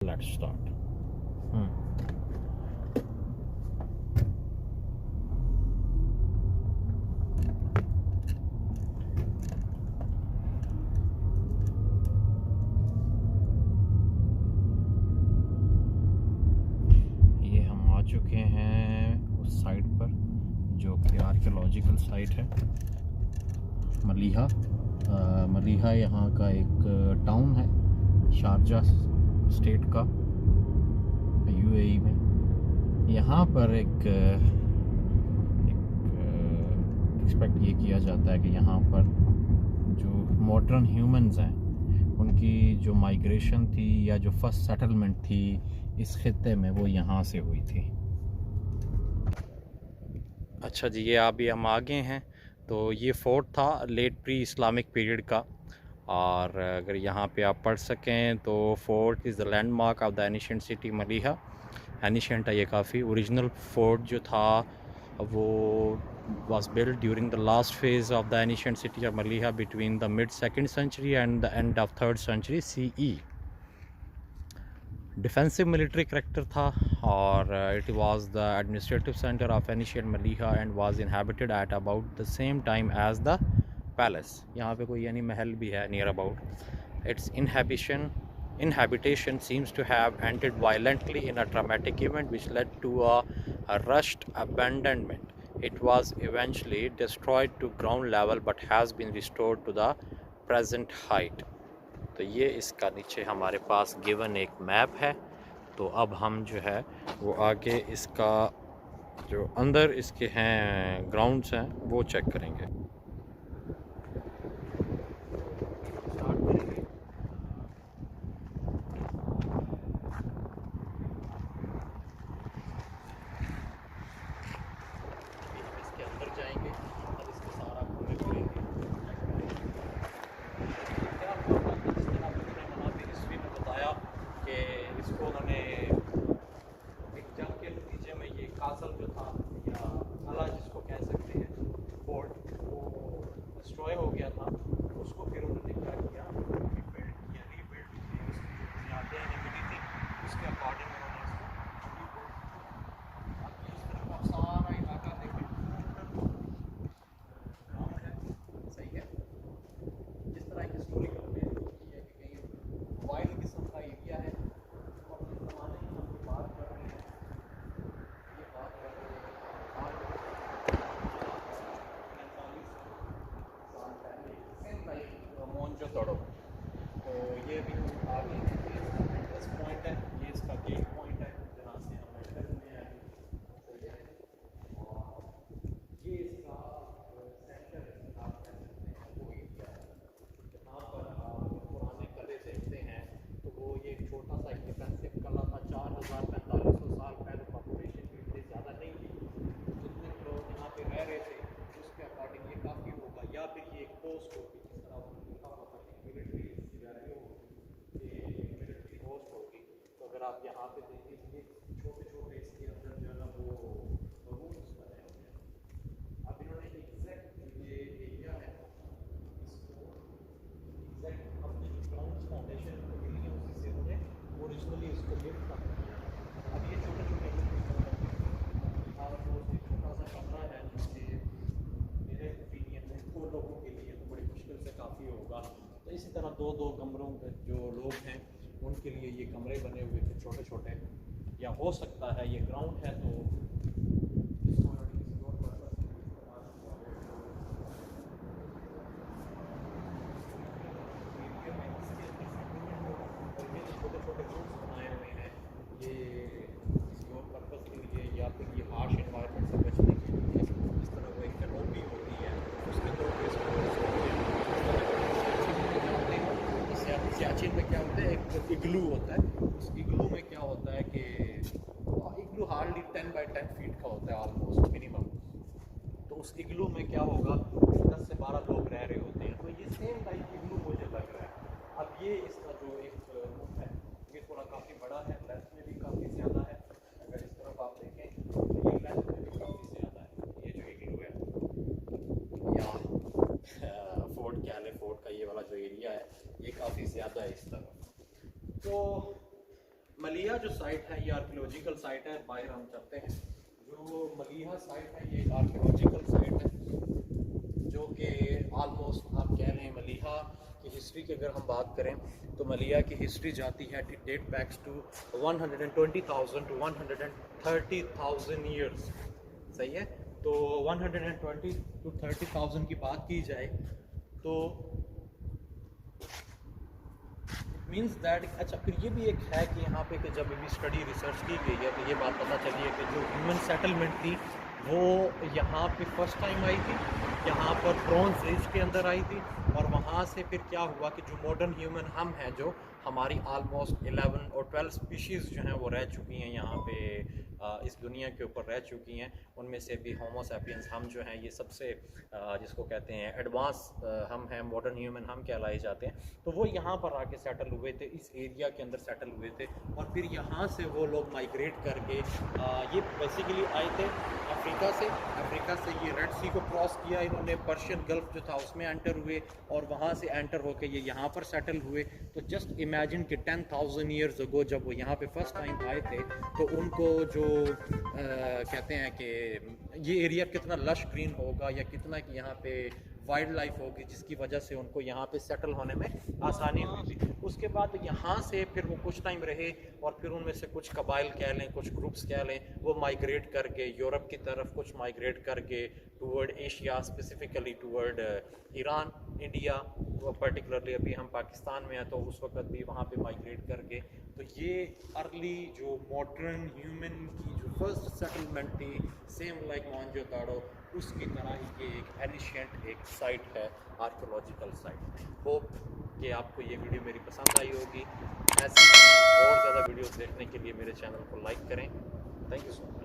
Let's start. ये हम आ चुके हैं उस साइट पर जो कि आर्कियोलॉजिकल साइट है मलीहा। मलीहा यहाँ का एक टाउन है शारजा स्टेट का, यूएई में। यहाँ पर एक एक्सपेक्ट ये किया जाता है कि यहाँ पर जो मॉडर्न ह्यूमंस हैं उनकी जो माइग्रेशन थी या जो फर्स्ट सेटलमेंट थी इस खित्ते में वो यहाँ से हुई थी। अच्छा जी, ये अभी हम आगे हैं तो ये फोर्ट था लेट प्री इस्लामिक पीरियड का। और अगर यहाँ पे आप पढ़ सकें तो fort is the landmark of the ancient city Maleeha. Ancient है ये काफ़ी। ओरिजिनल फोर्ट जो था वो was built during the last phase of the ancient city of Maliha between the mid 2nd century and the end of 3rd century CE. Defensive military character था और it was the administrative centre of ancient Mleiha and was inhabited at about the same time as the palace. यहाँ पे कोई यानी महल भी है near about. Its inhabitation seems to have ended violently in a traumatic event which led to a rushed abandonment. It was eventually destroyed to ground level but has been restored to the present height. तो ये इसका नीचे हमारे पास given एक map है। तो अब हम जो है वो आगे इसका जो अंदर इसके हैं ग्राउंड्स हैं वो चेक करेंगे। इसके अंदर जाएंगे और इसके सारा घूमे फिरेंगे। क्या हुआ था कि जिस तरह उन्होंने वहाँ पे हिस्ट्री में बताया कि इसको उन्होंने एक जंग के नतीजे में ये कासल जो था या किला जिसको कह सकते हैं फोर्ट वो डिस्ट्रॉय हो गया था। उसको फिर उन्होंने क्या किया, रीबिल्ड किया। रीबिल्ड उसकी जो बुनियादें हैं मिली थी उसके अकॉर्डिंग उन्होंने इसको रीबिल्ड। अब इस तरफ आप सारा इलाका देखें ग्राउंड है, सही है। जिस तरह की हिस्टोरिकल में की है कि कहीं वाइल्ड किस्म का एरिया है। तो अपने ज़माने की हम ये बात कर रहे हैं, ये बात कर रहे हैं आज 45 साल पहले सेम लाइक मोहनजोदड़ो। तो ये भी आगे है, ये इसका एंट्रेंस पॉइंट है, ये इसका गेट पॉइंट है जहाँ से हम एंटर हुए हैं अभी, सही है। और ये इसका सेंटर आप कह सकते हैं वो एरिया है जहाँ पर आप पुराने किले देखते हैं। तो वो ये छोटा सा एक डिफेंसिव किला था। 4500 साल पहले पॉपुलेशन भी इतनी ज़्यादा नहीं थी। जितने लोग यहाँ पे रह रहे थे उसके अकॉर्डिंग ये काफ़ी होगा, या फिर ये एक पोस्ट होगी जिस तरह उन्होंने लिखा हुआ था कि मिलिट्री इसकी वैल्यू होगी, ये मिलिट्री पोस्ट होगी। तो अगर आप यहाँ पे देखें ये छोटे छोटे इसके अंदर जो है ना वो रूम्स बने हुए हैं। अब इन्होंने एग्जैक्ट ये एरिया है इसको एग्जैक्ट अपने जो ग्राउंड फाउंडेशन को मिली है उसी से उन्होंने ओरिजिनली उसको लिफ्ट कर दिया। अब ये छोटे छोटे और वो एक छोटा सा कमरा है जिसके मेरे ओपिनियन में 2 लोगों के लिए तो बड़ी मुश्किल से काफ़ी होगा। तो इसी तरह 2-2 कमरों के जो लोग हैं उनके लिए ये कमरे बने हुए थे छोटे छोटे। या हो सकता है ये ग्राउंड है तो इसको किसी और पर्पस के लिए इस्तेमाल किया हो। एरिया में इसके अंदर सेटलमेंट हो और ये जो छोटे छोटे ग्रुप्स बनाए हुए हैं ये किसी और पर्पस के लिए या फिर ये हार्श एनवायरनमेंट से बचने के लिए। इस तरह वो एक कैनोपी होती है उसके तौर पर सियाचिन में क्या होता है एक इग्लू होता है। उस इग्लू में क्या होता है कि इग्लू हार्डली 10 बाई 10 फीट का होता है ऑलमोस्ट मिनिमम। तो उस इग्लू में क्या होगा 10 से 12 लोग रह रहे होते हैं। तो ये सेम टाइप इग्लू मुझे लग रहा है। अब ये इसका जो एक रूम है ये थोड़ा काफ़ी बड़ा है, लेंथ में भी काफ़ी ज़्यादा है। अगर इस तरफ आप देखें तो ये लेंथ में भी काफ़ी ज़्यादा है। ये जो इग्लू है या फोर्ट क्या है, फोर्ट का ये वाला जो एरिया है ये काफ़ी ज़्यादा है इस तरफ। तो मलिया जो साइट है ये आर्कियोलॉजिकल साइट है। बाहर हम चलते हैं। जो मलिया साइट है ये आर्कियोलॉजिकल साइट है जो कि ऑलमोस्ट आप कह रहे हैं मलिया की हिस्ट्री की अगर हम बात करें तो मलिया की हिस्ट्री जाती है date backs to 120,000 to 130,000 years. सही है। तो 120 टू 30,000 की बात की जाए तो मीन्स दैट अच्छा फिर ये भी एक है कि यहाँ पे कि जब भी स्टडी रिसर्च की गई है तो ये बात पता चली है कि जो ह्यूमन सेटलमेंट थी वो यहाँ पे फर्स्ट टाइम आई थी, यहाँ पर ब्रॉन्ज एज के अंदर आई थी। और वहाँ से फिर क्या हुआ कि जो मॉडर्न ह्यूमन हम हैं, जो हमारी ऑलमोस्ट 11 और 12 स्पीशीज़ जो हैं वो रह चुकी हैं यहाँ पे इस दुनिया के ऊपर रह चुकी हैं। उनमें से भी होमो सैपियंस हम जो हैं ये सबसे जिसको कहते हैं एडवांस हम हैं, मॉडर्न ह्यूमन हम कहलाए जाते हैं। तो वो यहाँ पर आके सेटल हुए थे, इस एरिया के अंदर सेटल हुए थे। और फिर यहाँ से वो लोग माइग्रेट करके ये बेसिकली आए थे अफ्रीका से। अफ्रीका से ये रेड सी को क्रॉस किया इन्होंने, पर्शियन गल्फ जो था उसमें एंटर हुए और वहाँ से एंटर होके ये यहाँ पर सेटल हुए। तो जस्ट इमेजिन कि 10,000 ईयर्स अगो जब वो यहाँ पे फर्स्ट टाइम आए थे तो उनको जो कहते हैं कि ये एरिया कितना लश ग्रीन होगा या कितना कि यहाँ पे वाइल्ड लाइफ होगी, जिसकी वजह से उनको यहाँ पे सेटल होने में आसानी हुई थी। उसके बाद यहाँ से फिर वो कुछ टाइम रहे और फिर उनमें से कुछ कबाइल कह लें, कुछ ग्रुप्स कह लें, वो माइग्रेट करके यूरोप की तरफ, कुछ माइग्रेट करके toward Asia, specifically toward Iran, India, particularly अभी हम पाकिस्तान में हैं तो उस वक्त भी वहाँ पे माइग्रेट करके। तो ये अर्ली जो मॉडर्न ह्यूमन की जो फर्स्ट सेटलमेंट थी, सेम लाइक मोहनजोदाड़ो, उसकी तरह ही ये एक एनिशिएंट एक साइट है, आर्कियोलॉजिकल साइट। होप कि आपको ये वीडियो मेरी पसंद आई होगी। ऐसी और ज़्यादा वीडियोस देखने के लिए मेरे चैनल को लाइक करें। Thank you so much.